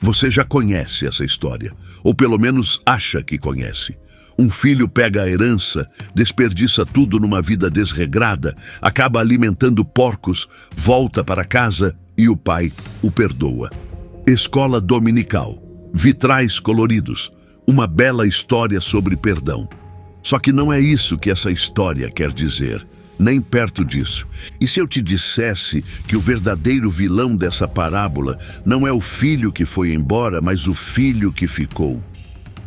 Você já conhece essa história, ou pelo menos acha que conhece. Um filho pega a herança, desperdiça tudo numa vida desregrada, acaba alimentando porcos, volta para casa e o pai o perdoa. Escola dominical, vitrais coloridos, uma bela história sobre perdão. Só que não é isso que essa história quer dizer, nem perto disso. E se eu te dissesse que o verdadeiro vilão dessa parábola não é o filho que foi embora, mas o filho que ficou?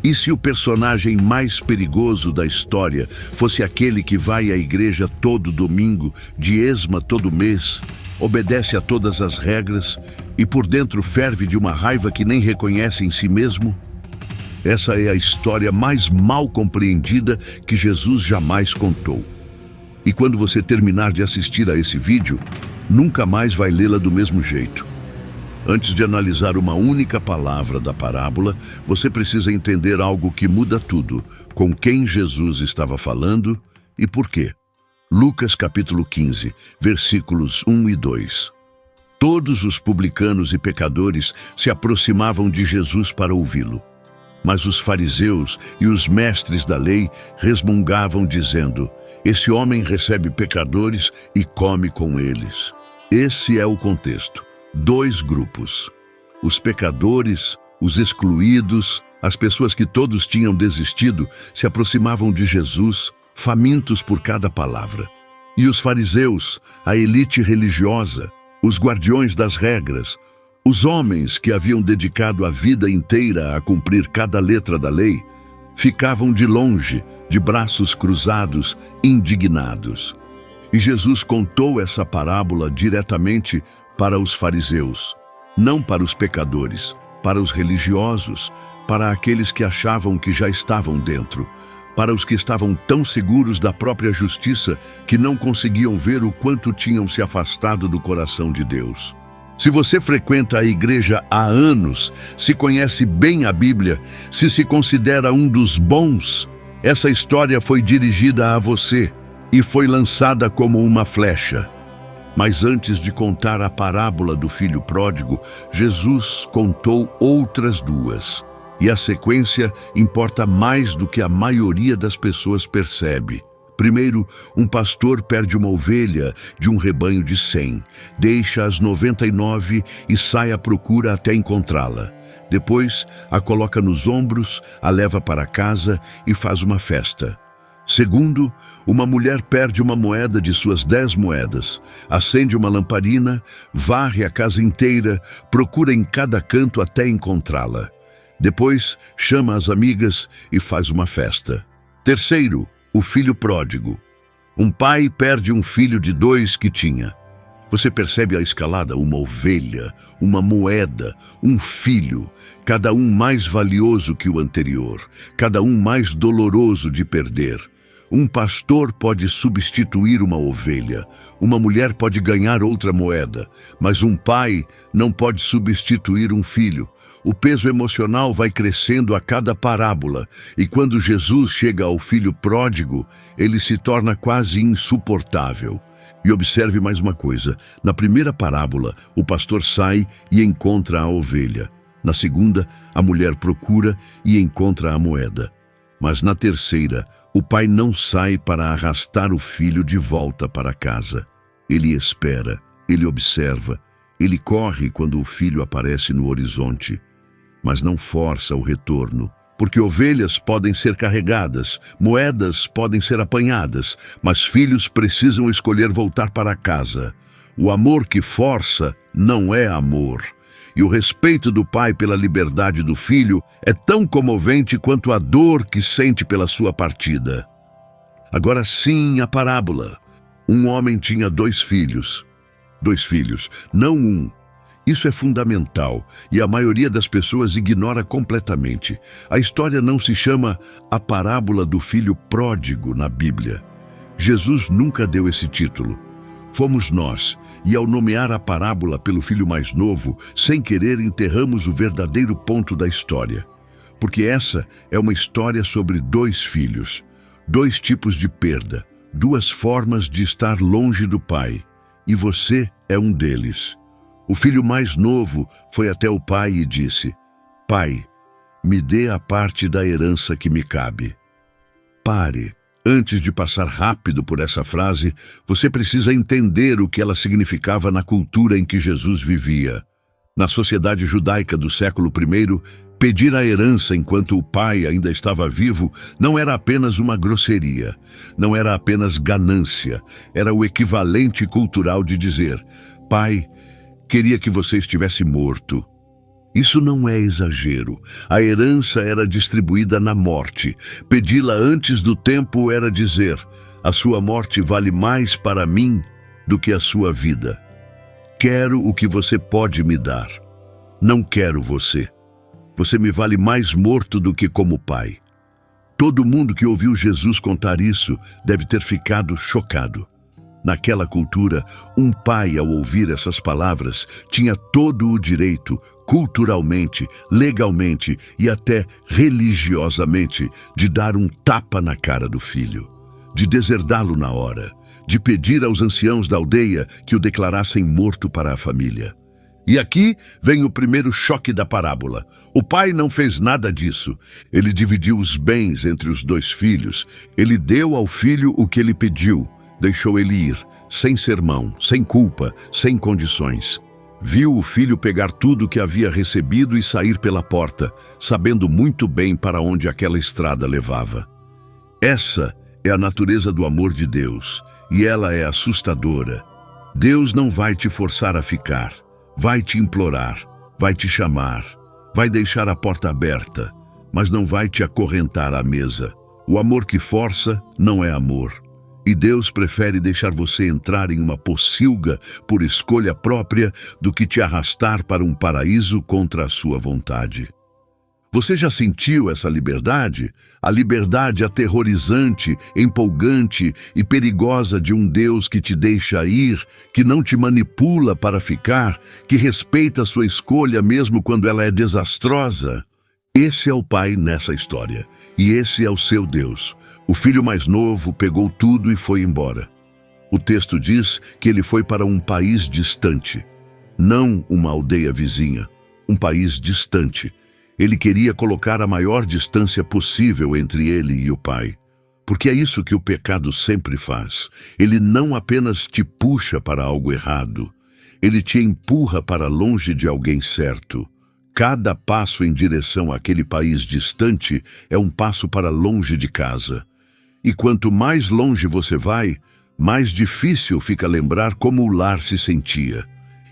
E se o personagem mais perigoso da história fosse aquele que vai à igreja todo domingo, diezma todo mês, obedece a todas as regras e por dentro ferve de uma raiva que nem reconhece em si mesmo? Essa é a história mais mal compreendida que Jesus jamais contou. E quando você terminar de assistir a esse vídeo, nunca mais vai lê-la do mesmo jeito. Antes de analisar uma única palavra da parábola, você precisa entender algo que muda tudo: com quem Jesus estava falando e por quê. Lucas capítulo 15, versículos 1 e 2. Todos os publicanos e pecadores se aproximavam de Jesus para ouvi-lo. Mas os fariseus e os mestres da lei resmungavam dizendo: esse homem recebe pecadores e come com eles. Esse é o contexto. Dois grupos: os pecadores, os excluídos, as pessoas que todos tinham desistido, se aproximavam de Jesus, famintos por cada palavra. E os fariseus, a elite religiosa, os guardiões das regras, os homens que haviam dedicado a vida inteira a cumprir cada letra da lei, ficavam de longe, de braços cruzados, indignados. E Jesus contou essa parábola diretamente para os fariseus, não para os pecadores, para os religiosos, para aqueles que achavam que já estavam dentro, para os que estavam tão seguros da própria justiça que não conseguiam ver o quanto tinham se afastado do coração de Deus. Se você frequenta a igreja há anos, se conhece bem a Bíblia, se considera um dos bons, essa história foi dirigida a você e foi lançada como uma flecha. Mas antes de contar a parábola do filho pródigo, Jesus contou outras duas. E a sequência importa mais do que a maioria das pessoas percebe. Primeiro, um pastor perde uma ovelha de um rebanho de 100, deixa as 99 e sai à procura até encontrá-la. Depois, a coloca nos ombros, a leva para casa e faz uma festa. Segundo, uma mulher perde uma moeda de suas 10 moedas, acende uma lamparina, varre a casa inteira, procura em cada canto até encontrá-la. Depois, chama as amigas e faz uma festa. Terceiro, o filho pródigo. Um pai perde um filho de 2 que tinha. Você percebe a escalada? Uma ovelha, uma moeda, um filho, cada um mais valioso que o anterior, cada um mais doloroso de perder. Um pastor pode substituir uma ovelha, uma mulher pode ganhar outra moeda, mas um pai não pode substituir um filho. O peso emocional vai crescendo a cada parábola, e quando Jesus chega ao filho pródigo, ele se torna quase insuportável. E observe mais uma coisa: na primeira parábola, o pastor sai e encontra a ovelha. Na segunda, a mulher procura e encontra a moeda. Mas na terceira, o pai não sai para arrastar o filho de volta para casa. Ele espera, ele observa, ele corre quando o filho aparece no horizonte, mas não força o retorno, porque ovelhas podem ser carregadas, moedas podem ser apanhadas, mas filhos precisam escolher voltar para casa. O amor que força não é amor. E o respeito do pai pela liberdade do filho é tão comovente quanto a dor que sente pela sua partida. Agora sim, a parábola. Um homem tinha 2 filhos. 2 filhos, não um. Isso é fundamental e a maioria das pessoas ignora completamente. A história não se chama a parábola do filho pródigo na Bíblia. Jesus nunca deu esse título. Fomos nós, e ao nomear a parábola pelo filho mais novo, sem querer enterramos o verdadeiro ponto da história. Porque essa é uma história sobre 2 filhos, 2 tipos de perda, 2 formas de estar longe do pai. E você é um deles. O filho mais novo foi até o pai e disse: Pai, me dê a parte da herança que me cabe. Pare. Antes de passar rápido por essa frase, você precisa entender o que ela significava na cultura em que Jesus vivia. Na sociedade judaica do século I, pedir a herança enquanto o pai ainda estava vivo não era apenas uma grosseria, não era apenas ganância, era o equivalente cultural de dizer: pai, queria que você estivesse morto. Isso não é exagero. A herança era distribuída na morte. Pedi-la antes do tempo era dizer: a sua morte vale mais para mim do que a sua vida. Quero o que você pode me dar. Não quero você. Você me vale mais morto do que como pai. Todo mundo que ouviu Jesus contar isso deve ter ficado chocado. Naquela cultura, um pai, ao ouvir essas palavras, tinha todo o direito, culturalmente, legalmente e até religiosamente, de dar um tapa na cara do filho, de deserdá-lo na hora, de pedir aos anciãos da aldeia que o declarassem morto para a família. E aqui vem o primeiro choque da parábola. O pai não fez nada disso. Ele dividiu os bens entre os 2 filhos. Ele deu ao filho o que ele pediu. Deixou ele ir, sem sermão, sem culpa, sem condições. Viu o filho pegar tudo que havia recebido e sair pela porta, sabendo muito bem para onde aquela estrada levava. Essa é a natureza do amor de Deus, e ela é assustadora. Deus não vai te forçar a ficar, vai te implorar, vai te chamar, vai deixar a porta aberta, mas não vai te acorrentar à mesa. O amor que força não é amor. E Deus prefere deixar você entrar em uma pocilga por escolha própria do que te arrastar para um paraíso contra a sua vontade. Você já sentiu essa liberdade? A liberdade aterrorizante, empolgante e perigosa de um Deus que te deixa ir, que não te manipula para ficar, que respeita a sua escolha mesmo quando ela é desastrosa? Esse é o pai nessa história, e esse é o seu Deus. O filho mais novo pegou tudo e foi embora. O texto diz que ele foi para um país distante, não uma aldeia vizinha, um país distante. Ele queria colocar a maior distância possível entre ele e o pai. Porque é isso que o pecado sempre faz. Ele não apenas te puxa para algo errado, ele te empurra para longe de alguém certo. Cada passo em direção àquele país distante é um passo para longe de casa. E quanto mais longe você vai, mais difícil fica lembrar como o lar se sentia.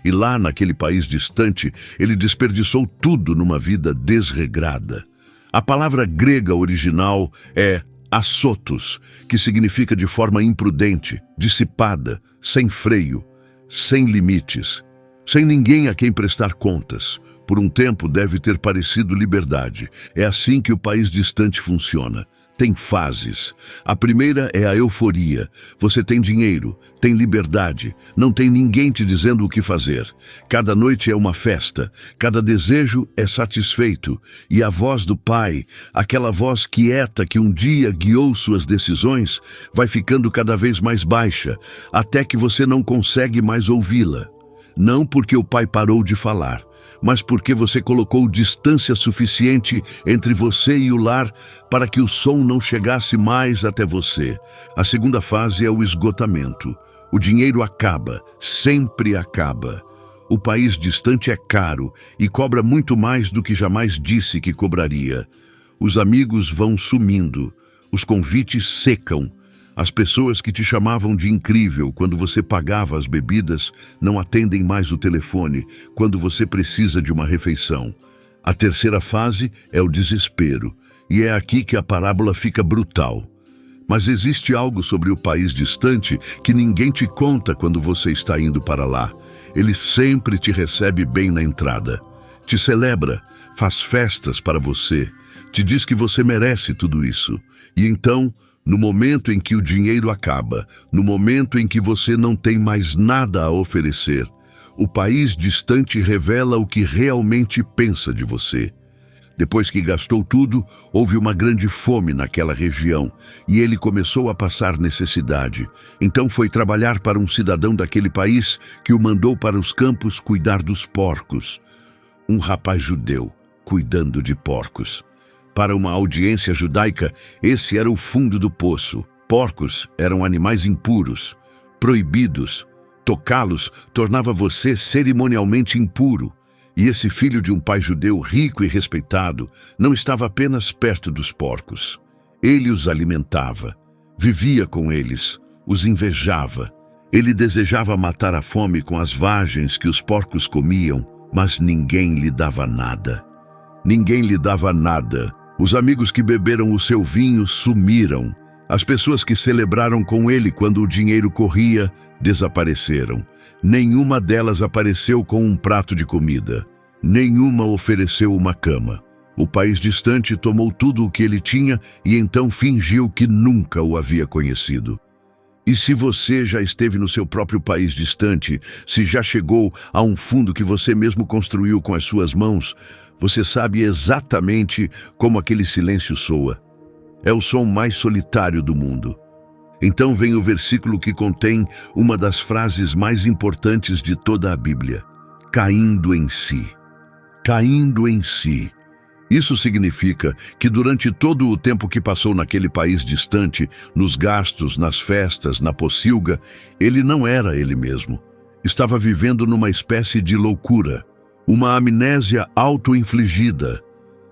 E lá, naquele país distante, ele desperdiçou tudo numa vida desregrada. A palavra grega original é assotos, que significa de forma imprudente, dissipada, sem freio, sem limites, sem ninguém a quem prestar contas. Por um tempo deve ter parecido liberdade. É assim que o país distante funciona. Tem fases. A primeira é a euforia. Você tem dinheiro, tem liberdade, não tem ninguém te dizendo o que fazer. Cada noite é uma festa, cada desejo é satisfeito. E a voz do pai, aquela voz quieta que um dia guiou suas decisões, vai ficando cada vez mais baixa, até que você não consegue mais ouvi-la. Não porque o pai parou de falar, mas porque você colocou distância suficiente entre você e o lar para que o som não chegasse mais até você. A segunda fase é o esgotamento. O dinheiro acaba, sempre acaba. O país distante é caro e cobra muito mais do que jamais disse que cobraria. Os amigos vão sumindo, os convites secam. As pessoas que te chamavam de incrível quando você pagava as bebidas não atendem mais o telefone quando você precisa de uma refeição. A terceira fase é o desespero, e é aqui que a parábola fica brutal. Mas existe algo sobre o país distante que ninguém te conta quando você está indo para lá. Ele sempre te recebe bem na entrada, te celebra, faz festas para você, te diz que você merece tudo isso. E então, no momento em que o dinheiro acaba, no momento em que você não tem mais nada a oferecer, o país distante revela o que realmente pensa de você. Depois que gastou tudo, houve uma grande fome naquela região e ele começou a passar necessidade. Então foi trabalhar para um cidadão daquele país que o mandou para os campos cuidar dos porcos. Um rapaz judeu, cuidando de porcos. Para uma audiência judaica, esse era o fundo do poço. Porcos eram animais impuros, proibidos. Tocá-los tornava você cerimonialmente impuro. E esse filho de um pai judeu rico e respeitado não estava apenas perto dos porcos. Ele os alimentava, vivia com eles, os invejava. Ele desejava matar a fome com as vagens que os porcos comiam, mas ninguém lhe dava nada. Ninguém lhe dava nada. Os amigos que beberam o seu vinho sumiram. As pessoas que celebraram com ele quando o dinheiro corria, desapareceram. Nenhuma delas apareceu com um prato de comida. Nenhuma ofereceu uma cama. O país distante tomou tudo o que ele tinha e então fingiu que nunca o havia conhecido. E se você já esteve no seu próprio país distante, se já chegou a um fundo que você mesmo construiu com as suas mãos, você sabe exatamente como aquele silêncio soa. É o som mais solitário do mundo. Então vem o versículo que contém uma das frases mais importantes de toda a Bíblia: caindo em si. Caindo em si. Isso significa que durante todo o tempo que passou naquele país distante, nos gastos, nas festas, na pocilga, ele não era ele mesmo. Estava vivendo numa espécie de loucura, uma amnésia auto-infligida.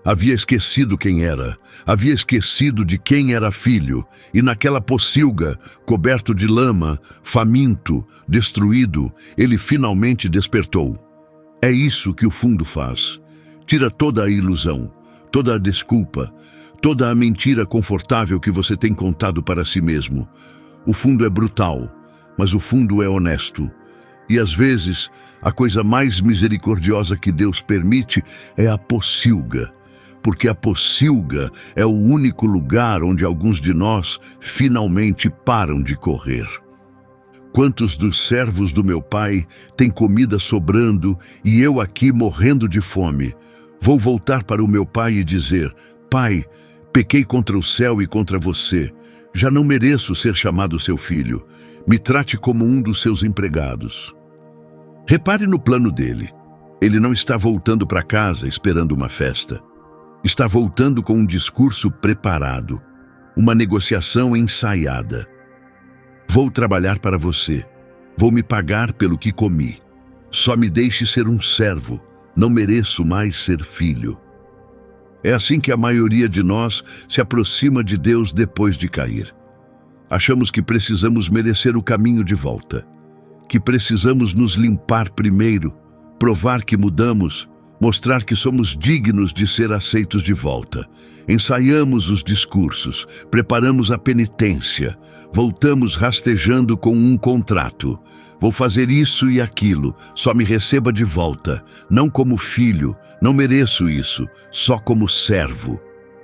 Havia esquecido quem era, havia esquecido de quem era filho, e naquela pocilga, coberto de lama, faminto, destruído, ele finalmente despertou. É isso que o fundo faz. Tira toda a ilusão, toda a desculpa, toda a mentira confortável que você tem contado para si mesmo. O fundo é brutal, mas o fundo é honesto. E às vezes, a coisa mais misericordiosa que Deus permite é a pocilga, porque a pocilga é o único lugar onde alguns de nós finalmente param de correr. Quantos dos servos do meu pai têm comida sobrando e eu aqui morrendo de fome? Vou voltar para o meu pai e dizer: Pai, pequei contra o céu e contra você. Já não mereço ser chamado seu filho. Me trate como um dos seus empregados. Repare no plano dele. Ele não está voltando para casa esperando uma festa. Está voltando com um discurso preparado, uma negociação ensaiada. Vou trabalhar para você. Vou me pagar pelo que comi. Só me deixe ser um servo. Não mereço mais ser filho. É assim que a maioria de nós se aproxima de Deus depois de cair. Achamos que precisamos merecer o caminho de volta, que precisamos nos limpar primeiro, provar que mudamos, mostrar que somos dignos de ser aceitos de volta. Ensaiamos os discursos, preparamos a penitência, voltamos rastejando com um contrato. Vou fazer isso e aquilo, só me receba de volta, não como filho, não mereço isso, só como servo.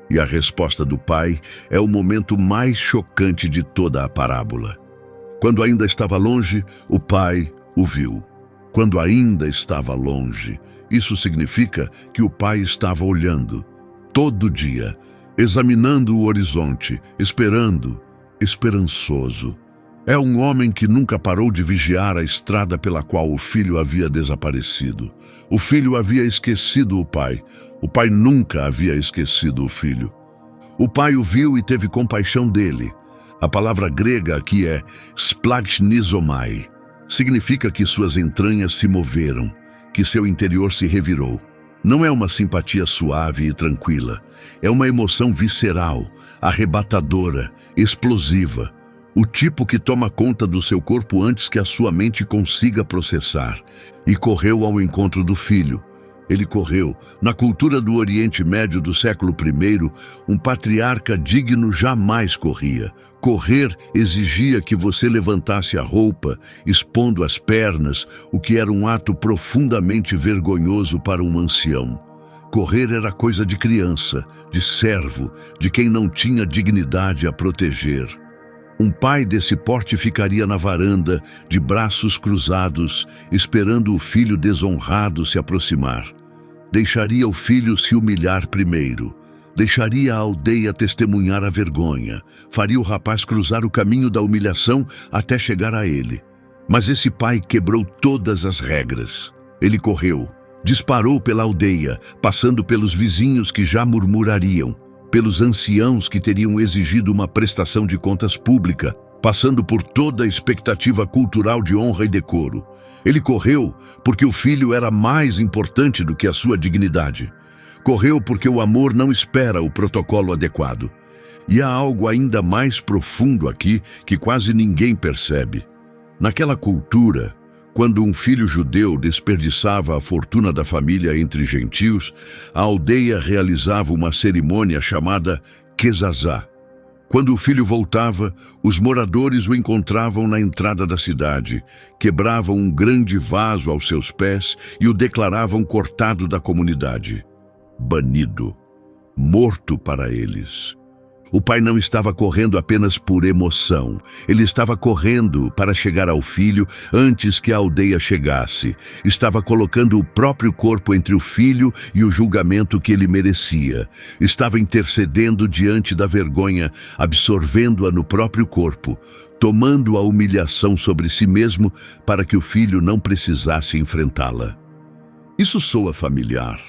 E a resposta do pai é o momento mais chocante de toda a parábola. Quando ainda estava longe, o pai o viu. Quando ainda estava longe, isso significa que o pai estava olhando, todo dia, examinando o horizonte, esperando, esperançoso. É um homem que nunca parou de vigiar a estrada pela qual o filho havia desaparecido. O filho havia esquecido o pai. O pai nunca havia esquecido o filho. O pai o viu e teve compaixão dele. A palavra grega aqui é splagchnizomai. Significa que suas entranhas se moveram, que seu interior se revirou. Não é uma simpatia suave e tranquila. É uma emoção visceral, arrebatadora, explosiva. O tipo que toma conta do seu corpo antes que a sua mente consiga processar. E correu ao encontro do filho. Ele correu. Na cultura do Oriente Médio do século I, um patriarca digno jamais corria. Correr exigia que você levantasse a roupa, expondo as pernas, o que era um ato profundamente vergonhoso para um ancião. Correr era coisa de criança, de servo, de quem não tinha dignidade a proteger. Um pai desse porte ficaria na varanda, de braços cruzados, esperando o filho desonrado se aproximar. Deixaria o filho se humilhar primeiro. Deixaria a aldeia testemunhar a vergonha. Faria o rapaz cruzar o caminho da humilhação até chegar a ele. Mas esse pai quebrou todas as regras. Ele correu, Disparou pela aldeia, passando pelos vizinhos que já murmurariam, pelos anciãos que teriam exigido uma prestação de contas pública, passando por toda a expectativa cultural de honra e decoro. Ele correu porque o filho era mais importante do que a sua dignidade. Correu porque o amor não espera o protocolo adequado. E há algo ainda mais profundo aqui que quase ninguém percebe. Naquela cultura, quando um filho judeu desperdiçava a fortuna da família entre gentios, a aldeia realizava uma cerimônia chamada Quesazá. Quando o filho voltava, os moradores o encontravam na entrada da cidade, quebravam um grande vaso aos seus pés e o declaravam cortado da comunidade. Banido, morto para eles. O pai não estava correndo apenas por emoção. Ele estava correndo para chegar ao filho antes que a aldeia chegasse. Estava colocando o próprio corpo entre o filho e o julgamento que ele merecia. Estava intercedendo diante da vergonha, absorvendo-a no próprio corpo, tomando a humilhação sobre si mesmo para que o filho não precisasse enfrentá-la. Isso soa familiar.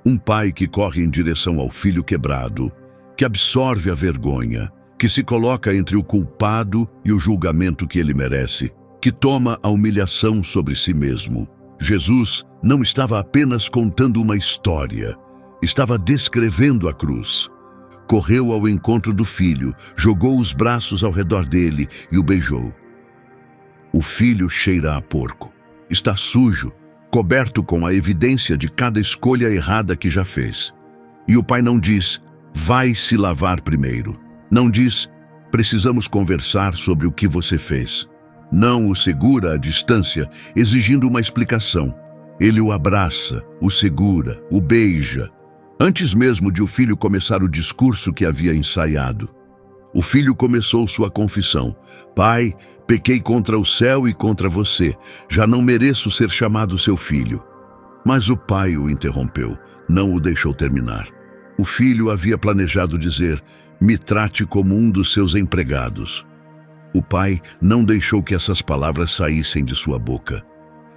Um pai que corre em direção ao filho quebrado, que absorve a vergonha, que se coloca entre o culpado e o julgamento que ele merece, que toma a humilhação sobre si mesmo. Jesus não estava apenas contando uma história, estava descrevendo a cruz. Correu ao encontro do filho, jogou os braços ao redor dele e o beijou. O filho cheira a porco, está sujo, coberto com a evidência de cada escolha errada que já fez. E o pai não diz: vai se lavar primeiro. Não diz: precisamos conversar sobre o que você fez. Não o segura à distância, exigindo uma explicação. Ele o abraça, o segura, o beija, antes mesmo de o filho começar o discurso que havia ensaiado. O filho começou sua confissão: pai, pequei contra o céu e contra você. Já não mereço ser chamado seu filho. Mas o pai o interrompeu, não o deixou terminar. O filho havia planejado dizer: me trate como um dos seus empregados. O pai não deixou que essas palavras saíssem de sua boca.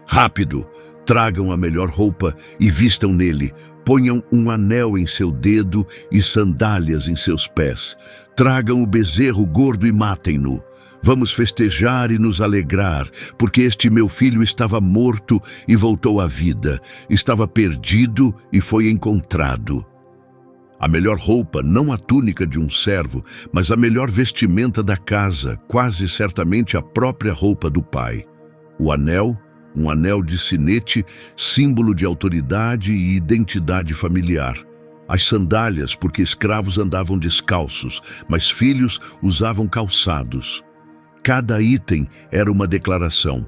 Rápido, tragam a melhor roupa e vistam nele. Ponham um anel em seu dedo e sandálias em seus pés. Tragam o bezerro gordo e matem-no. Vamos festejar e nos alegrar, porque este meu filho estava morto e voltou à vida. Estava perdido e foi encontrado. A melhor roupa, não a túnica de um servo, mas a melhor vestimenta da casa, quase certamente a própria roupa do pai. O anel, um anel de sinete, símbolo de autoridade e identidade familiar. As sandálias, porque escravos andavam descalços, mas filhos usavam calçados. Cada item era uma declaração.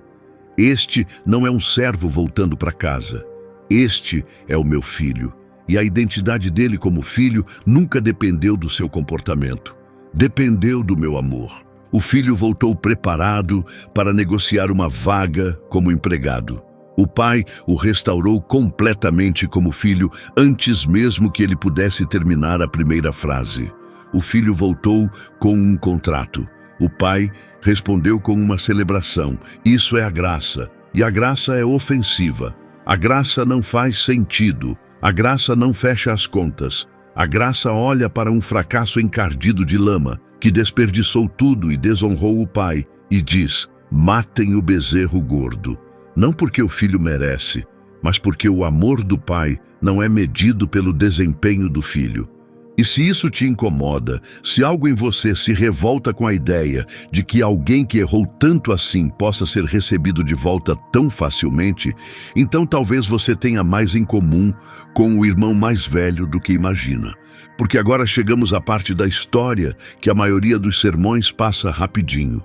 Este não é um servo voltando para casa. Este é o meu filho. E a identidade dele como filho nunca dependeu do seu comportamento. Dependeu do meu amor. O filho voltou preparado para negociar uma vaga como empregado. O pai o restaurou completamente como filho antes mesmo que ele pudesse terminar a primeira frase. O filho voltou com um contrato. O pai respondeu com uma celebração. Isso é a graça. E a graça é ofensiva. A graça não faz sentido. A graça não fecha as contas. A graça olha para um fracasso encardido de lama, que desperdiçou tudo e desonrou o pai, e diz: matem o bezerro gordo. Não porque o filho merece, mas porque o amor do pai não é medido pelo desempenho do filho. E se isso te incomoda, se algo em você se revolta com a ideia de que alguém que errou tanto assim possa ser recebido de volta tão facilmente, então talvez você tenha mais em comum com o irmão mais velho do que imagina. Porque agora chegamos à parte da história que a maioria dos sermões passa rapidinho.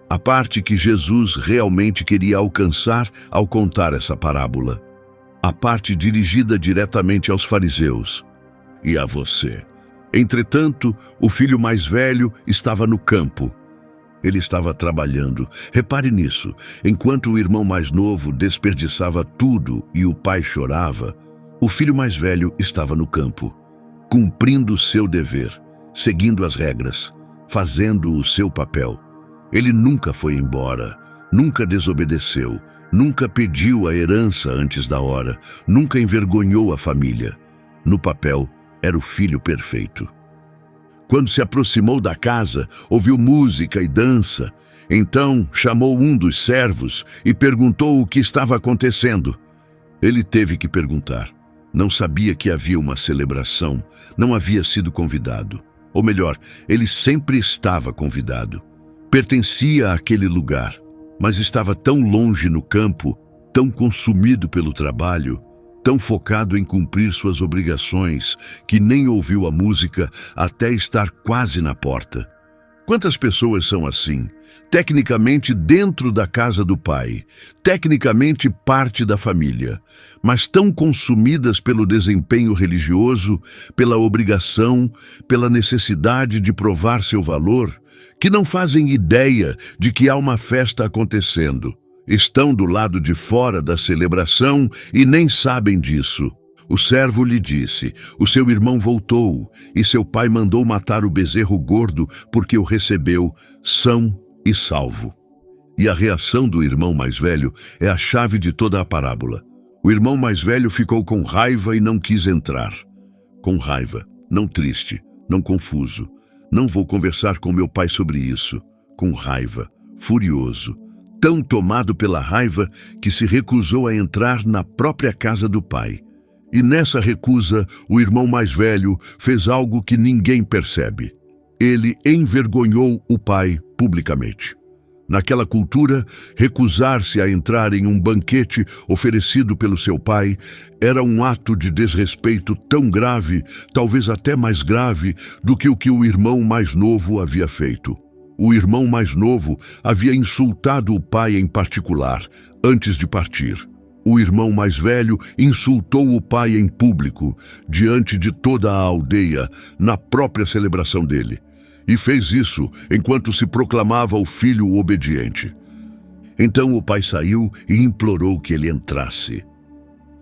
A parte que Jesus realmente queria alcançar ao contar essa parábola. A parte dirigida diretamente aos fariseus. E a você. Entretanto, o filho mais velho estava no campo. Ele estava trabalhando. Repare nisso. Enquanto o irmão mais novo desperdiçava tudo e o pai chorava, o filho mais velho estava no campo, cumprindo o seu dever, seguindo as regras, fazendo o seu papel. Ele nunca foi embora, nunca desobedeceu. Nunca pediu a herança antes da hora, nunca envergonhou a família. No papel, era o filho perfeito. Quando se aproximou da casa, ouviu música e dança. Então chamou um dos servos e perguntou o que estava acontecendo. Ele teve que perguntar. Não sabia que havia uma celebração, não havia sido convidado. Ou melhor, ele sempre estava convidado. Pertencia àquele lugar, mas estava tão longe no campo, tão consumido pelo trabalho, tão focado em cumprir suas obrigações, que nem ouviu a música até estar quase na porta. Quantas pessoas são assim? Tecnicamente dentro da casa do pai, tecnicamente parte da família, mas tão consumidas pelo desempenho religioso, pela obrigação, pela necessidade de provar seu valor, que não fazem ideia de que há uma festa acontecendo. Estão do lado de fora da celebração e nem sabem disso. O servo lhe disse: o seu irmão voltou, e seu pai mandou matar o bezerro gordo porque o recebeu são e salvo. E a reação do irmão mais velho é a chave de toda a parábola. O irmão mais velho ficou com raiva e não quis entrar. Com raiva, não triste, não confuso. Não vou conversar com meu pai sobre isso. Com raiva, furioso, tão tomado pela raiva que se recusou a entrar na própria casa do pai. E nessa recusa, o irmão mais velho fez algo que ninguém percebe. Ele envergonhou o pai publicamente. Naquela cultura, recusar-se a entrar em um banquete oferecido pelo seu pai era um ato de desrespeito tão grave, talvez até mais grave, do que o irmão mais novo havia feito. O irmão mais novo havia insultado o pai em particular, antes de partir. O irmão mais velho insultou o pai em público, diante de toda a aldeia, na própria celebração dele. E fez isso enquanto se proclamava o filho obediente. Então o pai saiu e implorou que ele entrasse.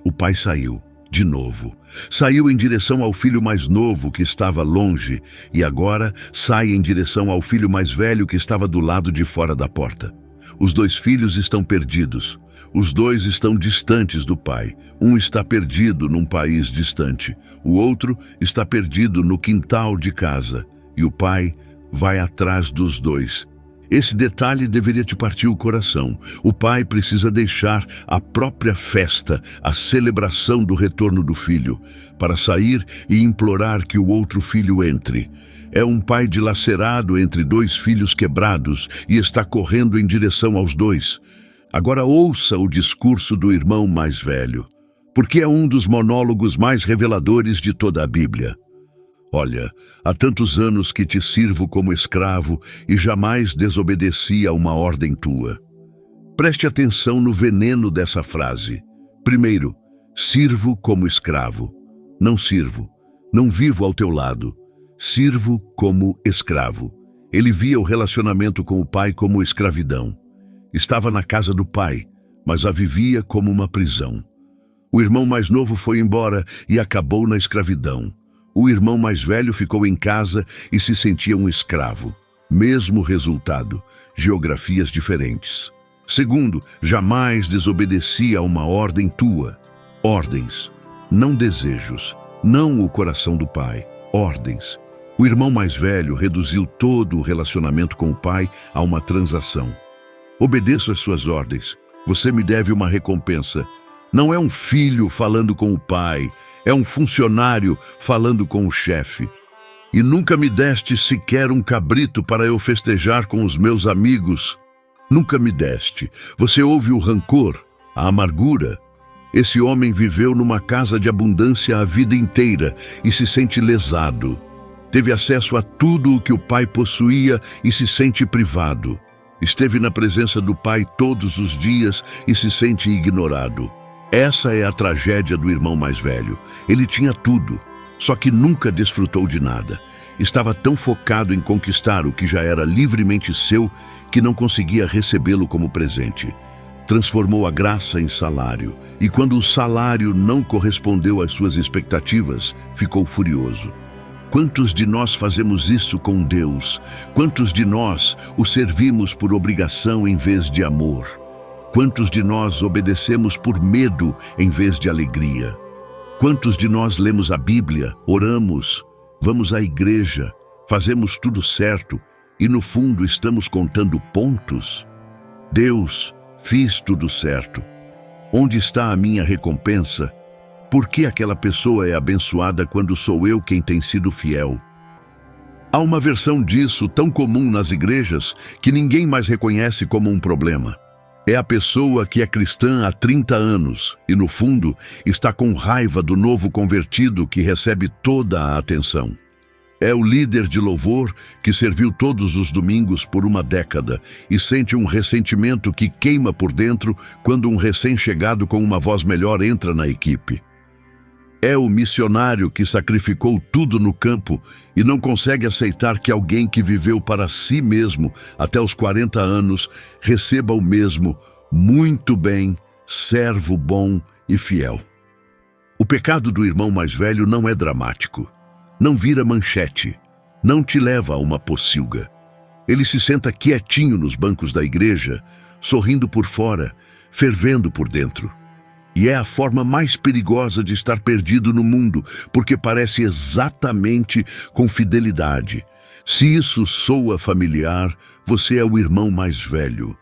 O pai saiu, de novo. Saiu em direção ao filho mais novo que estava longe e agora sai em direção ao filho mais velho que estava do lado de fora da porta. Os dois filhos estão perdidos. Os dois estão distantes do pai. Um está perdido num país distante. O outro está perdido no quintal de casa. E o pai vai atrás dos dois. Esse detalhe deveria te partir o coração. O pai precisa deixar a própria festa, a celebração do retorno do filho, para sair e implorar que o outro filho entre. É um pai dilacerado entre dois filhos quebrados e está correndo em direção aos dois. Agora ouça o discurso do irmão mais velho, porque é um dos monólogos mais reveladores de toda a Bíblia. Olha, há tantos anos que te sirvo como escravo e jamais desobedeci a uma ordem tua. Preste atenção no veneno dessa frase. Primeiro, sirvo como escravo. Não sirvo, não vivo ao teu lado. Sirvo como escravo. Ele via o relacionamento com o pai como escravidão. Estava na casa do pai, mas a vivia como uma prisão. O irmão mais novo foi embora e acabou na escravidão. O irmão mais velho ficou em casa e se sentia um escravo. Mesmo resultado, geografias diferentes. Segundo, jamais desobedeci a uma ordem tua. Ordens, não desejos, não o coração do pai. Ordens. O irmão mais velho reduziu todo o relacionamento com o pai a uma transação. Obedeço às suas ordens. Você me deve uma recompensa. Não é um filho falando com o pai, é um funcionário falando com o chefe. E nunca me deste sequer um cabrito para eu festejar com os meus amigos. Nunca me deste. Você ouve o rancor, a amargura. Esse homem viveu numa casa de abundância a vida inteira e se sente lesado. Teve acesso a tudo o que o pai possuía e se sente privado. Esteve na presença do pai todos os dias e se sente ignorado. Essa é a tragédia do irmão mais velho. Ele tinha tudo, só que nunca desfrutou de nada. Estava tão focado em conquistar o que já era livremente seu que não conseguia recebê-lo como presente. Transformou a graça em salário, e quando o salário não correspondeu às suas expectativas, ficou furioso. Quantos de nós fazemos isso com Deus? Quantos de nós o servimos por obrigação em vez de amor? Quantos de nós obedecemos por medo em vez de alegria? Quantos de nós lemos a Bíblia, oramos, vamos à igreja, fazemos tudo certo e no fundo estamos contando pontos? Deus, fiz tudo certo. Onde está a minha recompensa? Por que aquela pessoa é abençoada quando sou eu quem tem sido fiel? Há uma versão disso tão comum nas igrejas que ninguém mais reconhece como um problema. É a pessoa que é cristã há 30 anos e, no fundo, está com raiva do novo convertido que recebe toda a atenção. É o líder de louvor que serviu todos os domingos por uma década e sente um ressentimento que queima por dentro quando um recém-chegado com uma voz melhor entra na equipe. É o missionário que sacrificou tudo no campo e não consegue aceitar que alguém que viveu para si mesmo até os 40 anos receba o mesmo, muito bem, servo bom e fiel. O pecado do irmão mais velho não é dramático. Não vira manchete, não te leva a uma pocilga. Ele se senta quietinho nos bancos da igreja, sorrindo por fora, fervendo por dentro. E é a forma mais perigosa de estar perdido no mundo, porque parece exatamente com fidelidade. Se isso soa familiar, você é o irmão mais velho.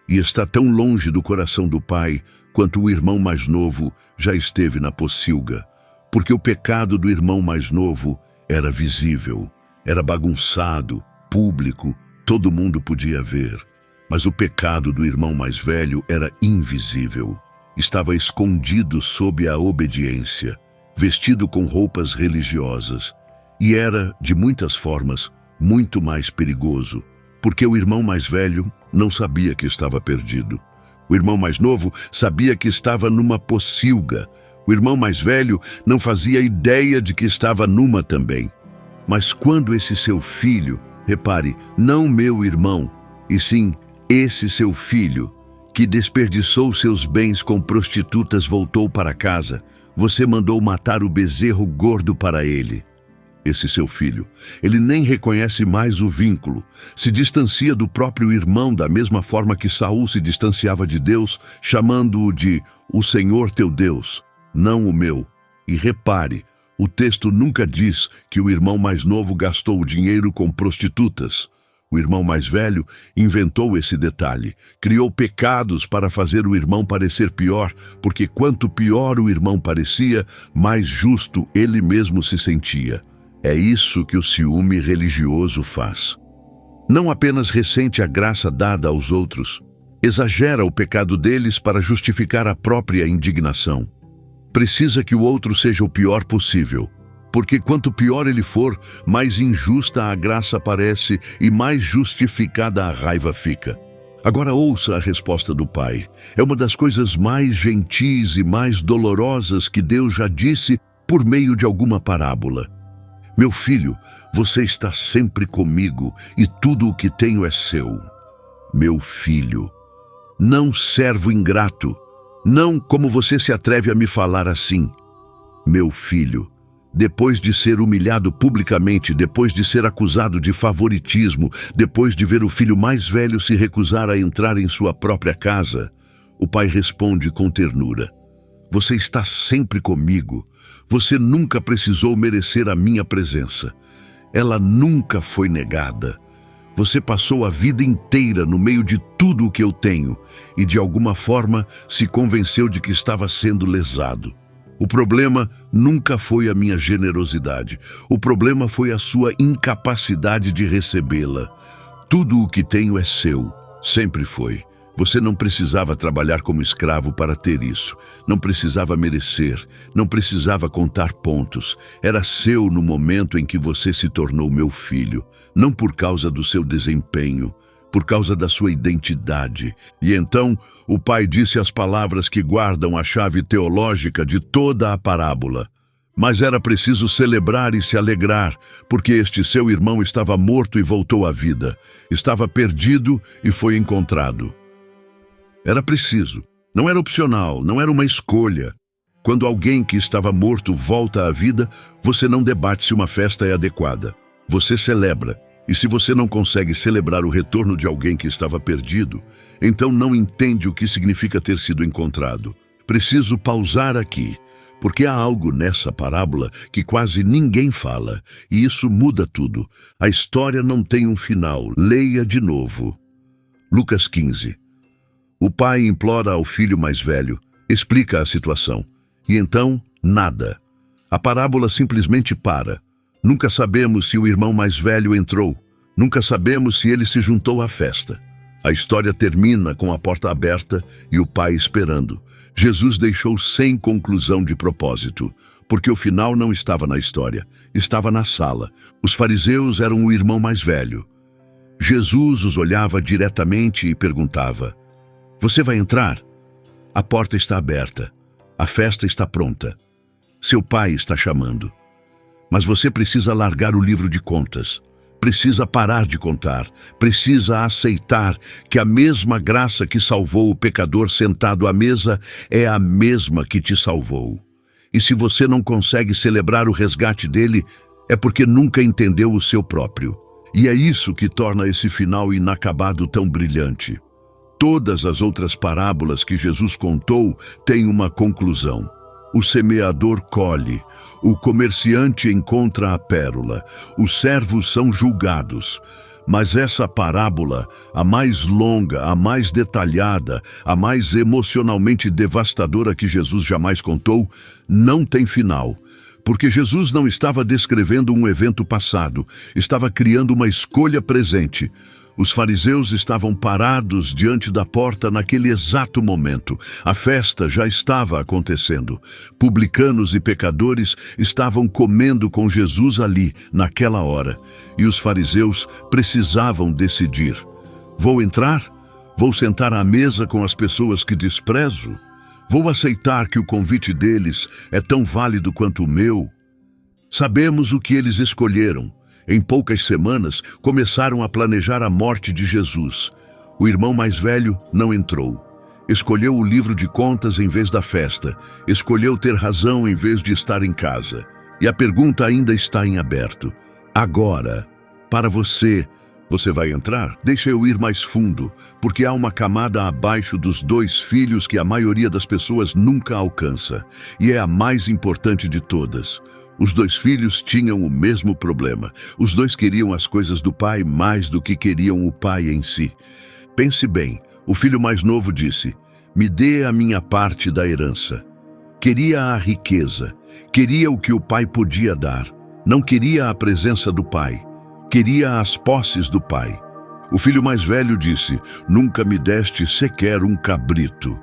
E está tão longe do coração do pai, quanto o irmão mais novo já esteve na pocilga. Porque o pecado do irmão mais novo era visível, era bagunçado, público, todo mundo podia ver. Mas o pecado do irmão mais velho era invisível. Estava escondido sob a obediência, vestido com roupas religiosas. E era, de muitas formas, muito mais perigoso, porque o irmão mais velho não sabia que estava perdido. O irmão mais novo sabia que estava numa pocilga. O irmão mais velho não fazia ideia de que estava numa também. Mas quando esse seu filho, repare, não meu irmão, e sim esse seu filho, que desperdiçou seus bens com prostitutas, voltou para casa, você mandou matar o bezerro gordo para ele. Esse seu filho, ele nem reconhece mais o vínculo, se distancia do próprio irmão da mesma forma que Saul se distanciava de Deus, chamando-o de o Senhor teu Deus, não o meu. E repare, o texto nunca diz que o irmão mais novo gastou o dinheiro com prostitutas. O irmão mais velho inventou esse detalhe, criou pecados para fazer o irmão parecer pior, porque quanto pior o irmão parecia, mais justo ele mesmo se sentia. É isso que o ciúme religioso faz. Não apenas ressente a graça dada aos outros, exagera o pecado deles para justificar a própria indignação. Precisa que o outro seja o pior possível, porque quanto pior ele for, mais injusta a graça parece e mais justificada a raiva fica. Agora ouça a resposta do pai. É uma das coisas mais gentis e mais dolorosas que Deus já disse por meio de alguma parábola. Meu filho, você está sempre comigo e tudo o que tenho é seu. Meu filho, não servo ingrato, não como você se atreve a me falar assim. Meu filho, depois de ser humilhado publicamente, depois de ser acusado de favoritismo, depois de ver o filho mais velho se recusar a entrar em sua própria casa, o pai responde com ternura: você está sempre comigo. Você nunca precisou merecer a minha presença. Ela nunca foi negada. Você passou a vida inteira no meio de tudo o que eu tenho e, de alguma forma, se convenceu de que estava sendo lesado. O problema nunca foi a minha generosidade. O problema foi a sua incapacidade de recebê-la. Tudo o que tenho é seu. Sempre foi. Você não precisava trabalhar como escravo para ter isso. Não precisava merecer. Não precisava contar pontos. Era seu no momento em que você se tornou meu filho. Não por causa do seu desempenho, por causa da sua identidade. E então o pai disse as palavras que guardam a chave teológica de toda a parábola. Mas era preciso celebrar e se alegrar, porque este seu irmão estava morto e voltou à vida. Estava perdido e foi encontrado. Era preciso. Não era opcional, não era uma escolha. Quando alguém que estava morto volta à vida, você não debate se uma festa é adequada. Você celebra. E se você não consegue celebrar o retorno de alguém que estava perdido, então não entende o que significa ter sido encontrado. Preciso pausar aqui, porque há algo nessa parábola que quase ninguém fala, e isso muda tudo. A história não tem um final. Leia de novo. Lucas 15. O pai implora ao filho mais velho, explica a situação, e então, nada. A parábola simplesmente para. Nunca sabemos se o irmão mais velho entrou. Nunca sabemos se ele se juntou à festa. A história termina com a porta aberta e o pai esperando. Jesus deixou sem conclusão de propósito, porque o final não estava na história, estava na sala. Os fariseus eram o irmão mais velho. Jesus os olhava diretamente e perguntava: "Você vai entrar? A porta está aberta. A festa está pronta. Seu pai está chamando. Mas você precisa largar o livro de contas. Precisa parar de contar. Precisa aceitar que a mesma graça que salvou o pecador sentado à mesa é a mesma que te salvou. E se você não consegue celebrar o resgate dele, é porque nunca entendeu o seu próprio. E é isso que torna esse final inacabado tão brilhante. Todas as outras parábolas que Jesus contou têm uma conclusão. O semeador colhe, o comerciante encontra a pérola, os servos são julgados. Mas essa parábola, a mais longa, a mais detalhada, a mais emocionalmente devastadora que Jesus jamais contou, não tem final. Porque Jesus não estava descrevendo um evento passado, estava criando uma escolha presente. Os fariseus estavam parados diante da porta naquele exato momento. A festa já estava acontecendo. Publicanos e pecadores estavam comendo com Jesus ali, naquela hora. E os fariseus precisavam decidir: vou entrar? Vou sentar à mesa com as pessoas que desprezo? Vou aceitar que o convite deles é tão válido quanto o meu? Sabemos o que eles escolheram. Em poucas semanas, começaram a planejar a morte de Jesus. O irmão mais velho não entrou. Escolheu o livro de contas em vez da festa. Escolheu ter razão em vez de estar em casa. E a pergunta ainda está em aberto. Agora, para você, você vai entrar? Deixa eu ir mais fundo, porque há uma camada abaixo dos 2 filhos que a maioria das pessoas nunca alcança. E é a mais importante de todas. Os 2 filhos tinham o mesmo problema. Os 2 queriam as coisas do pai mais do que queriam o pai em si. Pense bem, o filho mais novo disse: "Me dê a minha parte da herança." Queria a riqueza, queria o que o pai podia dar. Não queria a presença do pai, queria as posses do pai. O filho mais velho disse: "Nunca me deste sequer um cabrito."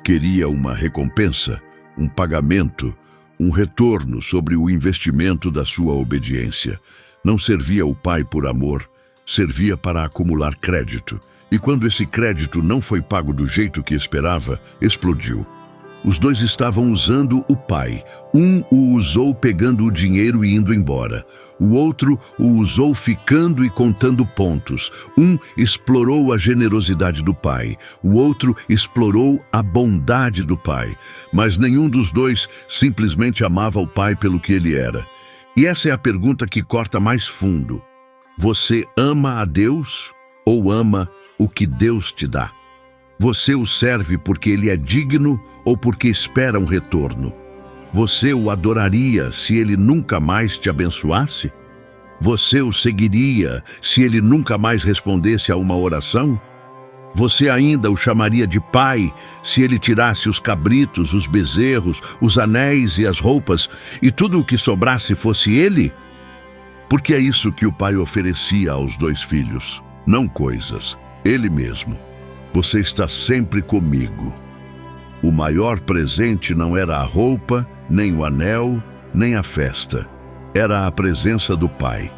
Queria uma recompensa, um pagamento, um retorno sobre o investimento da sua obediência. Não servia o pai por amor, servia para acumular crédito. E quando esse crédito não foi pago do jeito que esperava, explodiu. Os 2 estavam usando o pai. Um o usou pegando o dinheiro e indo embora. O outro o usou ficando e contando pontos. Um explorou a generosidade do pai. O outro explorou a bondade do pai. Mas nenhum dos 2 simplesmente amava o pai pelo que ele era. E essa é a pergunta que corta mais fundo. Você ama a Deus ou ama o que Deus te dá? Você o serve porque ele é digno ou porque espera um retorno? Você o adoraria se ele nunca mais te abençoasse? Você o seguiria se ele nunca mais respondesse a uma oração? Você ainda o chamaria de pai se ele tirasse os cabritos, os bezerros, os anéis e as roupas e tudo o que sobrasse fosse ele? Porque é isso que o pai oferecia aos 2 filhos, não coisas, ele mesmo. Você está sempre comigo. O maior presente não era a roupa, nem o anel, nem a festa. Era a presença do pai.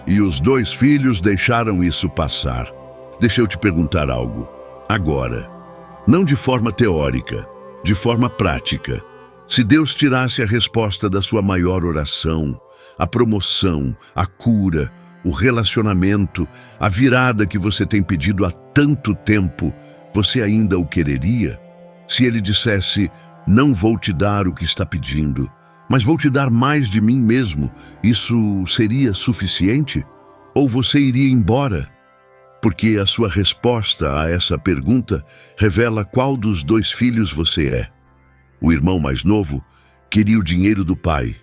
E os 2 filhos deixaram isso passar. Deixa eu te perguntar algo. Agora, não de forma teórica, de forma prática. Se Deus tirasse a resposta da sua maior oração, a promoção, a cura, o relacionamento, a virada que você tem pedido há tanto tempo, você ainda o quereria? Se ele dissesse: "Não vou te dar o que está pedindo, mas vou te dar mais de mim mesmo", isso seria suficiente? ou você iria embora? Porque a sua resposta a essa pergunta revela qual dos dois filhos você é. O irmão mais novo queria o dinheiro do pai.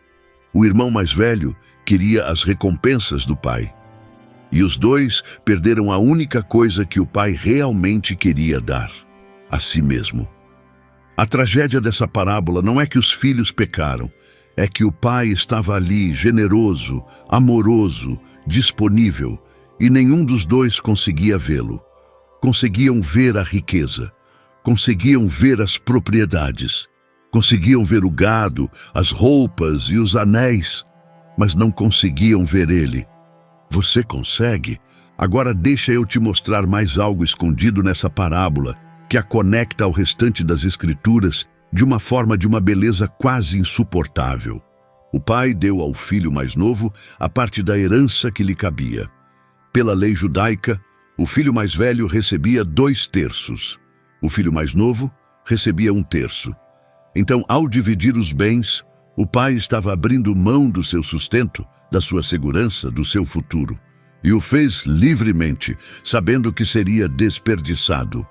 O irmão mais velho queria as recompensas do pai. E os dois perderam a única coisa que o pai realmente queria dar: a si mesmo. A tragédia dessa parábola não é que os filhos pecaram, é que o pai estava ali, generoso, amoroso, disponível, e nenhum dos dois conseguia vê-lo. Conseguiam ver a riqueza, conseguiam ver as propriedades, conseguiam ver o gado, as roupas e os anéis, mas não conseguiam ver ele. Você consegue? Agora deixa eu te mostrar mais algo escondido nessa parábola, que a conecta ao restante das Escrituras de uma forma de uma beleza quase insuportável. O pai deu ao filho mais novo a parte da herança que lhe cabia. Pela lei judaica, o filho mais velho recebia 2/3. O filho mais novo recebia 1/3. Então, ao dividir os bens, o pai estava abrindo mão do seu sustento, da sua segurança, do seu futuro. E o fez livremente, sabendo que seria desperdiçado.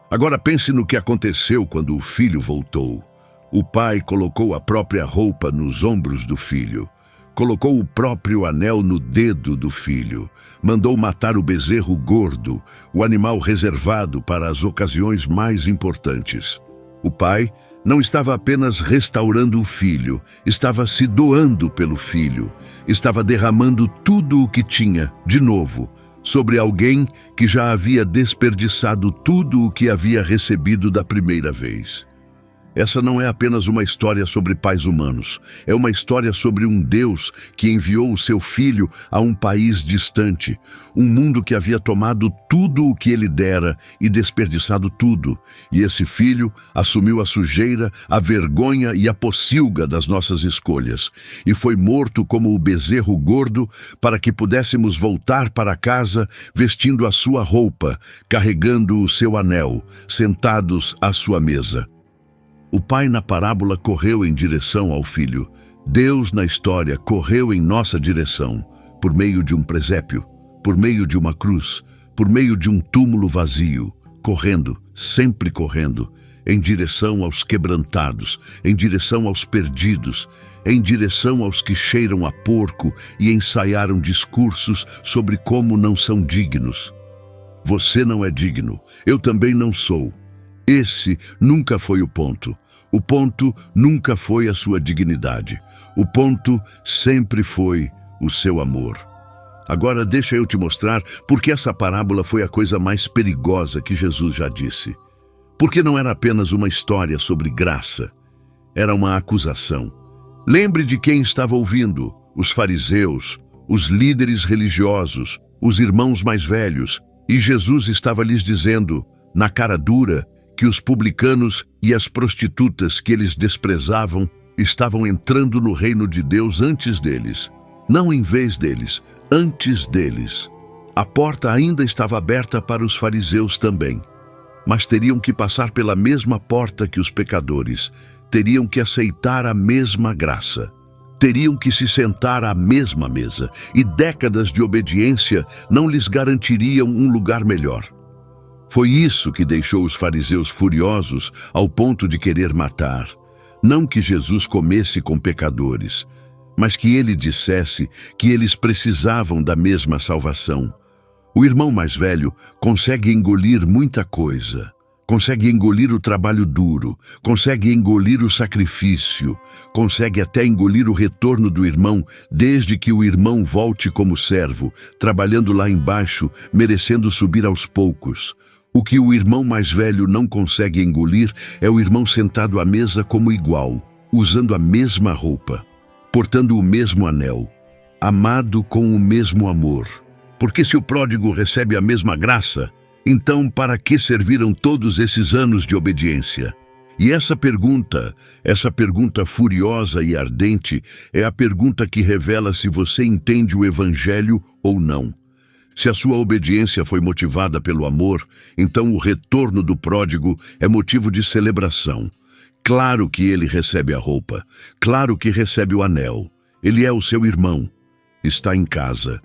Agora pense no que aconteceu quando o filho voltou. O pai colocou a própria roupa nos ombros do filho. Colocou o próprio anel no dedo do filho. Mandou matar o bezerro gordo, o animal reservado para as ocasiões mais importantes. O pai não estava apenas restaurando o filho, estava se doando pelo filho, estava derramando tudo o que tinha, de novo, sobre alguém que já havia desperdiçado tudo o que havia recebido da primeira vez. Essa não é apenas uma história sobre pais humanos, é uma história sobre um Deus que enviou o seu filho a um país distante, um mundo que havia tomado tudo o que ele dera e desperdiçado tudo, e esse filho assumiu a sujeira, a vergonha e a pocilga das nossas escolhas, e foi morto como o bezerro gordo para que pudéssemos voltar para casa vestindo a sua roupa, carregando o seu anel, sentados à sua mesa. O pai na parábola correu em direção ao filho. Deus na história correu em nossa direção, por meio de um presépio, por meio de uma cruz, por meio de um túmulo vazio, correndo, sempre correndo, em direção aos quebrantados, em direção aos perdidos, em direção aos que cheiram a porco e ensaiaram discursos sobre como não são dignos. Você não é digno, eu também não sou. Esse nunca foi o ponto. O ponto nunca foi a sua dignidade. O ponto sempre foi o seu amor. Agora deixa eu te mostrar por que essa parábola foi a coisa mais perigosa que Jesus já disse. Porque não era apenas uma história sobre graça. Era uma acusação. Lembre de quem estava ouvindo: os fariseus, os líderes religiosos, os irmãos mais velhos. E Jesus estava lhes dizendo, na cara dura, que os publicanos e as prostitutas que eles desprezavam estavam entrando no reino de Deus antes deles. Não em vez deles, antes deles. A porta ainda estava aberta para os fariseus também, mas teriam que passar pela mesma porta que os pecadores, teriam que aceitar a mesma graça, teriam que se sentar à mesma mesa, e décadas de obediência não lhes garantiriam um lugar melhor. Foi isso que deixou os fariseus furiosos ao ponto de querer matar. Não que Jesus comesse com pecadores, mas que ele dissesse que eles precisavam da mesma salvação. O irmão mais velho consegue engolir muita coisa. Consegue engolir o trabalho duro, consegue engolir o sacrifício, consegue até engolir o retorno do irmão, desde que o irmão volte como servo, trabalhando lá embaixo, merecendo subir aos poucos. O que o irmão mais velho não consegue engolir é o irmão sentado à mesa como igual, usando a mesma roupa, portando o mesmo anel, amado com o mesmo amor. Porque se o pródigo recebe a mesma graça, então para que serviram todos esses anos de obediência? E essa pergunta furiosa e ardente, é a pergunta que revela se você entende o Evangelho ou não. Se a sua obediência foi motivada pelo amor, então o retorno do pródigo é motivo de celebração. Claro que ele recebe a roupa, claro que recebe o anel. Ele é o seu irmão, está em casa.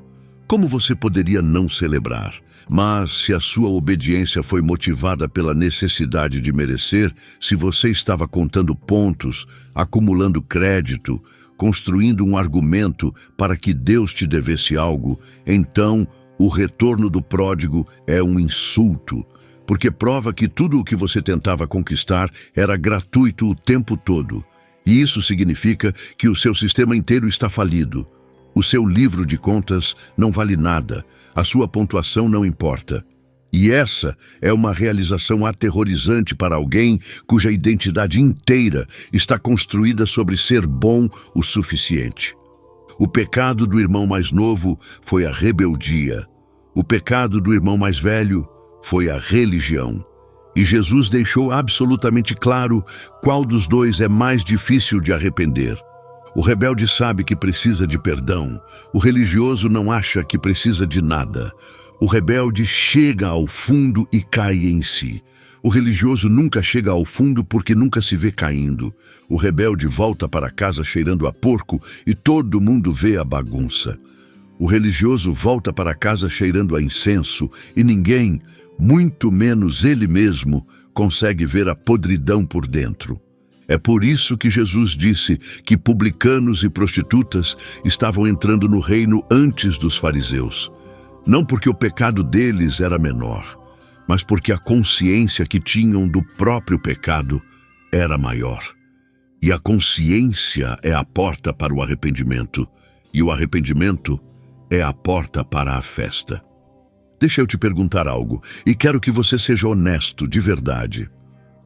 Como você poderia não celebrar? Mas se a sua obediência foi motivada pela necessidade de merecer, se você estava contando pontos, acumulando crédito, construindo um argumento para que Deus te devesse algo, então o retorno do pródigo é um insulto, porque prova que tudo o que você tentava conquistar era gratuito o tempo todo. E isso significa que o seu sistema inteiro está falido. O seu livro de contas não vale nada, a sua pontuação não importa. E essa é uma realização aterrorizante para alguém cuja identidade inteira está construída sobre ser bom o suficiente. O pecado do irmão mais novo foi a rebeldia. O pecado do irmão mais velho foi a religião. E Jesus deixou absolutamente claro qual dos dois é mais difícil de arrepender. O rebelde sabe que precisa de perdão. O religioso não acha que precisa de nada. O rebelde chega ao fundo e cai em si. O religioso nunca chega ao fundo porque nunca se vê caindo. O rebelde volta para casa cheirando a porco e todo mundo vê a bagunça. O religioso volta para casa cheirando a incenso e ninguém, muito menos ele mesmo, consegue ver a podridão por dentro. É por isso que Jesus disse que publicanos e prostitutas estavam entrando no reino antes dos fariseus. Não porque o pecado deles era menor, mas porque a consciência que tinham do próprio pecado era maior. E a consciência é a porta para o arrependimento, e o arrependimento é a porta para a festa. Deixa eu te perguntar algo, e quero que você seja honesto, de verdade.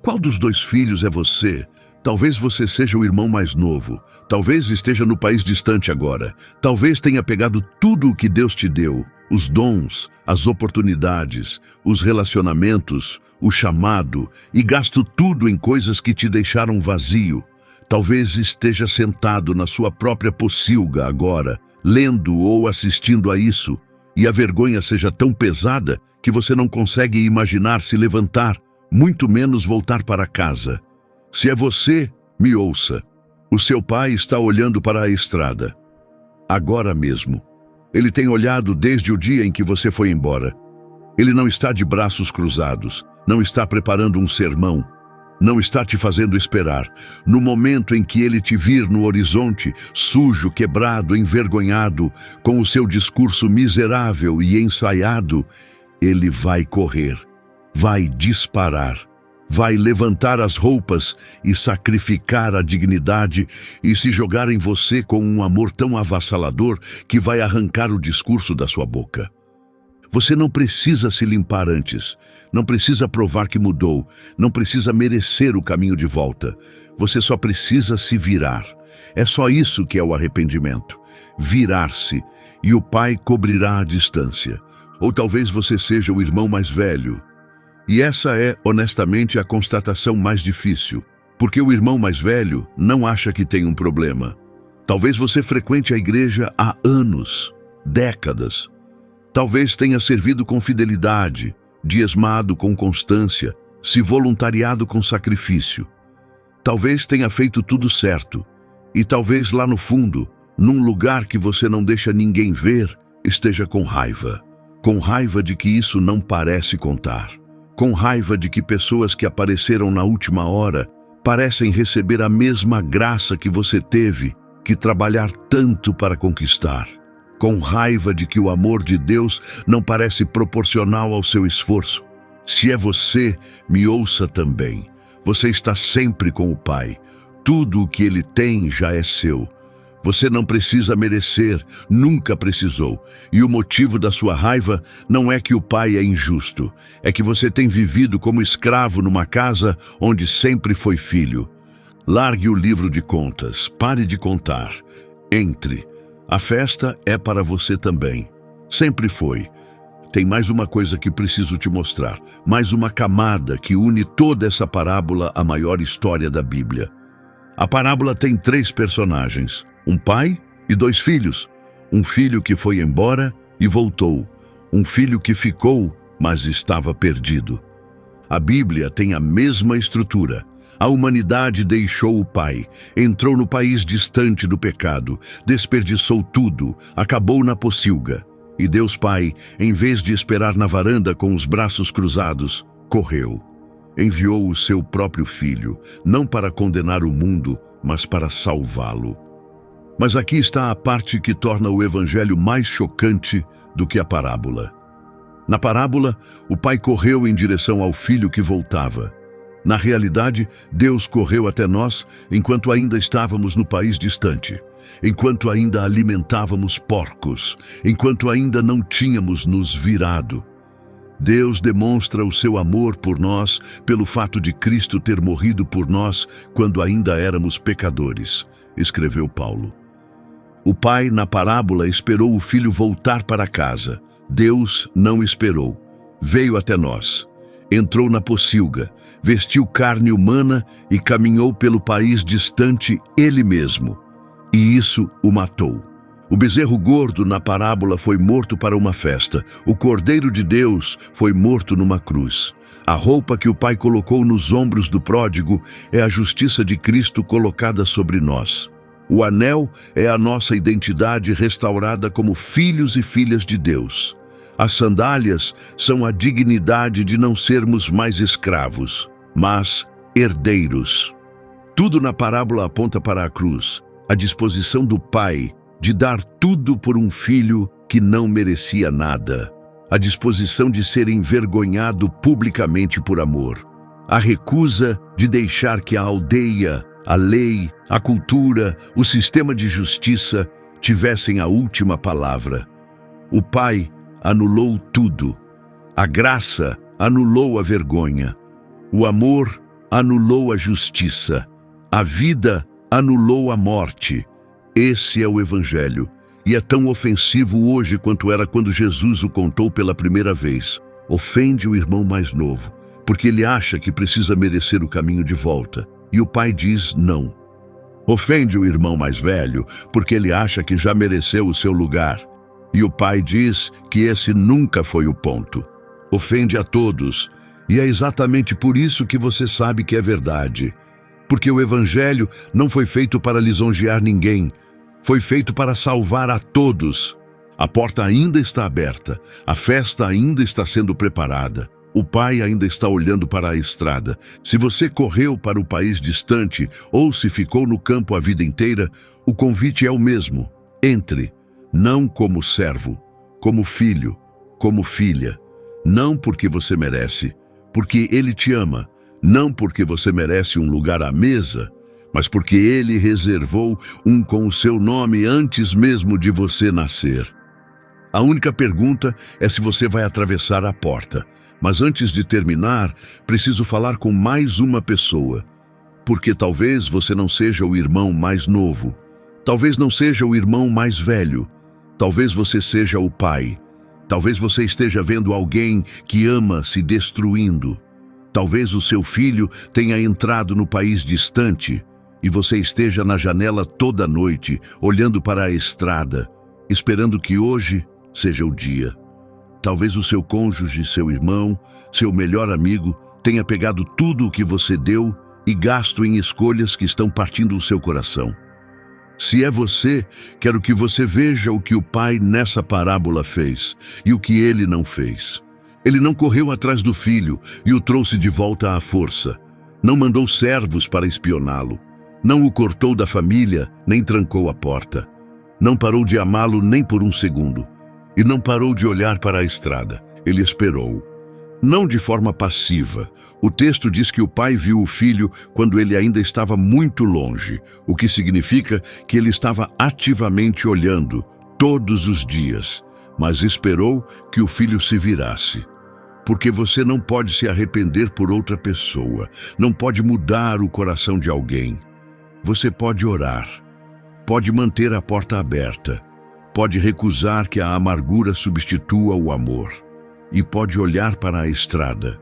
Qual dos dois filhos é você? Talvez você seja o irmão mais novo. Talvez esteja no país distante agora. Talvez tenha pegado tudo o que Deus te deu, os dons, as oportunidades, os relacionamentos, o chamado, e gasto tudo em coisas que te deixaram vazio. Talvez esteja sentado na sua própria pocilga agora, lendo ou assistindo a isso, e a vergonha seja tão pesada que você não consegue imaginar se levantar, muito menos voltar para casa. Se é você, me ouça. O seu pai está olhando para a estrada. Agora mesmo. Ele tem olhado desde o dia em que você foi embora. Ele não está de braços cruzados, não está preparando um sermão, não está te fazendo esperar. No momento em que ele te vir no horizonte, sujo, quebrado, envergonhado, com o seu discurso miserável e ensaiado, ele vai correr, vai disparar. Vai levantar as roupas e sacrificar a dignidade e se jogar em você com um amor tão avassalador que vai arrancar o discurso da sua boca. Você não precisa se limpar antes, não precisa provar que mudou, não precisa merecer o caminho de volta. Você só precisa se virar. É só isso que é o arrependimento. Virar-se, e o Pai cobrirá a distância. Ou talvez você seja o irmão mais velho. E essa é, honestamente, a constatação mais difícil, porque o irmão mais velho não acha que tem um problema. Talvez você frequente a igreja há anos, décadas. Talvez tenha servido com fidelidade, diezmado com constância, se voluntariado com sacrifício. Talvez tenha feito tudo certo, e talvez lá no fundo, num lugar que você não deixa ninguém ver, esteja com raiva de que isso não parece contar. Com raiva de que pessoas que apareceram na última hora parecem receber a mesma graça que você teve que trabalhar tanto para conquistar. Com raiva de que o amor de Deus não parece proporcional ao seu esforço. Se é você, me ouça também. Você está sempre com o Pai. Tudo o que Ele tem já é seu. Você não precisa merecer, nunca precisou. E o motivo da sua raiva não é que o pai é injusto. É que você tem vivido como escravo numa casa onde sempre foi filho. Largue o livro de contas, pare de contar. Entre. A festa é para você também. Sempre foi. Tem mais uma coisa que preciso te mostrar. Mais uma camada que une toda essa parábola à maior história da Bíblia. A parábola tem 3 personagens. Um pai e 2 filhos. Um filho que foi embora e voltou. Um filho que ficou, mas estava perdido. A Bíblia tem a mesma estrutura. A humanidade deixou o pai, entrou no país distante do pecado, desperdiçou tudo, acabou na pocilga. E Deus Pai, em vez de esperar na varanda com os braços cruzados, correu. Enviou o seu próprio Filho, não para condenar o mundo, mas para salvá-lo. Mas aqui está a parte que torna o Evangelho mais chocante do que a parábola. Na parábola, o pai correu em direção ao filho que voltava. Na realidade, Deus correu até nós enquanto ainda estávamos no país distante, enquanto ainda alimentávamos porcos, enquanto ainda não tínhamos nos virado. Deus demonstra o seu amor por nós pelo fato de Cristo ter morrido por nós quando ainda éramos pecadores, escreveu Paulo. O pai, na parábola, esperou o filho voltar para casa. Deus não esperou. Veio até nós. Entrou na pocilga, vestiu carne humana e caminhou pelo país distante ele mesmo. E isso o matou. O bezerro gordo na parábola foi morto para uma festa. O Cordeiro de Deus foi morto numa cruz. A roupa que o pai colocou nos ombros do pródigo é a justiça de Cristo colocada sobre nós. O anel é a nossa identidade restaurada como filhos e filhas de Deus. As sandálias são a dignidade de não sermos mais escravos, mas herdeiros. Tudo na parábola aponta para a cruz, a disposição do pai de dar tudo por um filho que não merecia nada, a disposição de ser envergonhado publicamente por amor, a recusa de deixar que a aldeia, a lei, a cultura, o sistema de justiça tivessem a última palavra. O pai anulou tudo. A graça anulou a vergonha. O amor anulou a justiça. A vida anulou a morte. Esse é o Evangelho, e é tão ofensivo hoje quanto era quando Jesus o contou pela primeira vez. Ofende o irmão mais novo, porque ele acha que precisa merecer o caminho de volta. E o pai diz não. Ofende o irmão mais velho, porque ele acha que já mereceu o seu lugar. E o pai diz que esse nunca foi o ponto. Ofende a todos, e é exatamente por isso que você sabe que é verdade. Porque o Evangelho não foi feito para lisonjear ninguém, foi feito para salvar a todos. A porta ainda está aberta, a festa ainda está sendo preparada. O pai ainda está olhando para a estrada. Se você correu para o país distante ou se ficou no campo a vida inteira, o convite é o mesmo. Entre, não como servo, como filho, como filha. Não porque você merece, porque ele te ama. Não porque você merece um lugar à mesa, mas porque ele reservou um com o seu nome antes mesmo de você nascer. A única pergunta é se você vai atravessar a porta. Mas antes de terminar, preciso falar com mais uma pessoa. Porque talvez você não seja o irmão mais novo. Talvez não seja o irmão mais velho. Talvez você seja o pai. Talvez você esteja vendo alguém que ama se destruindo. Talvez o seu filho tenha entrado no país distante e você esteja na janela toda noite, olhando para a estrada, esperando que hoje seja o dia. Talvez o seu cônjuge, seu irmão, seu melhor amigo tenha pegado tudo o que você deu e gasto em escolhas que estão partindo o seu coração. Se é você, quero que você veja o que o pai nessa parábola fez e o que ele não fez. Ele não correu atrás do filho e o trouxe de volta à força. Não mandou servos para espioná-lo. Não o cortou da família, nem trancou a porta. Não parou de amá-lo nem por um segundo. E não parou de olhar para a estrada. Ele esperou. Não de forma passiva. O texto diz que o pai viu o filho quando ele ainda estava muito longe, o que significa que ele estava ativamente olhando, todos os dias, mas esperou que o filho se virasse. Porque você não pode se arrepender por outra pessoa, não pode mudar o coração de alguém. Você pode orar, pode manter a porta aberta, pode recusar que a amargura substitua o amor, e pode olhar para a estrada.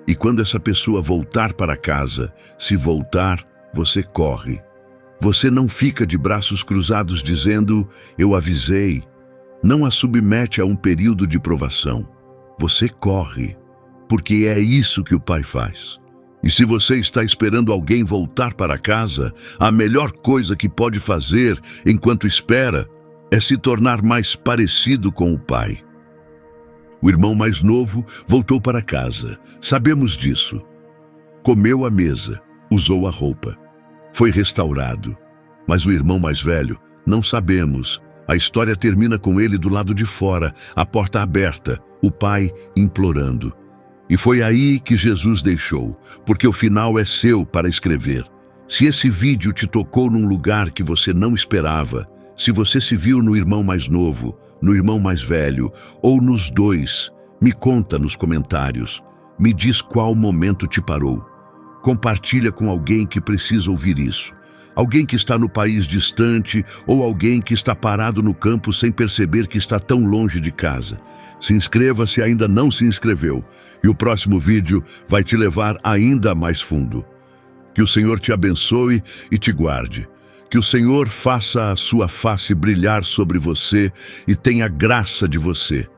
E quando essa pessoa voltar para casa, se voltar, você corre. Você não fica de braços cruzados dizendo, eu avisei. Não a submete a um período de provação. Você corre, porque é isso que o pai faz. E se você está esperando alguém voltar para casa, a melhor coisa que pode fazer enquanto espera é se tornar mais parecido com o pai. O irmão mais novo voltou para casa. Sabemos disso. Comeu à mesa, usou a roupa. Foi restaurado. Mas o irmão mais velho, não sabemos. A história termina com ele do lado de fora, a porta aberta, o pai implorando. E foi aí que Jesus deixou, porque o final é seu para escrever. Se esse vídeo te tocou num lugar que você não esperava, se você se viu no irmão mais novo, no irmão mais velho, ou nos dois, me conta nos comentários. Me diz qual momento te parou. Compartilha com alguém que precisa ouvir isso. Alguém que está no país distante ou alguém que está parado no campo sem perceber que está tão longe de casa. Se inscreva se ainda não se inscreveu e o próximo vídeo vai te levar ainda mais fundo. Que o Senhor te abençoe e te guarde. Que o Senhor faça a sua face brilhar sobre você e tenha graça de você.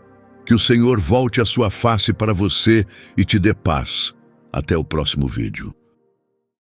Que o Senhor volte a sua face para você e te dê paz. Até o próximo vídeo.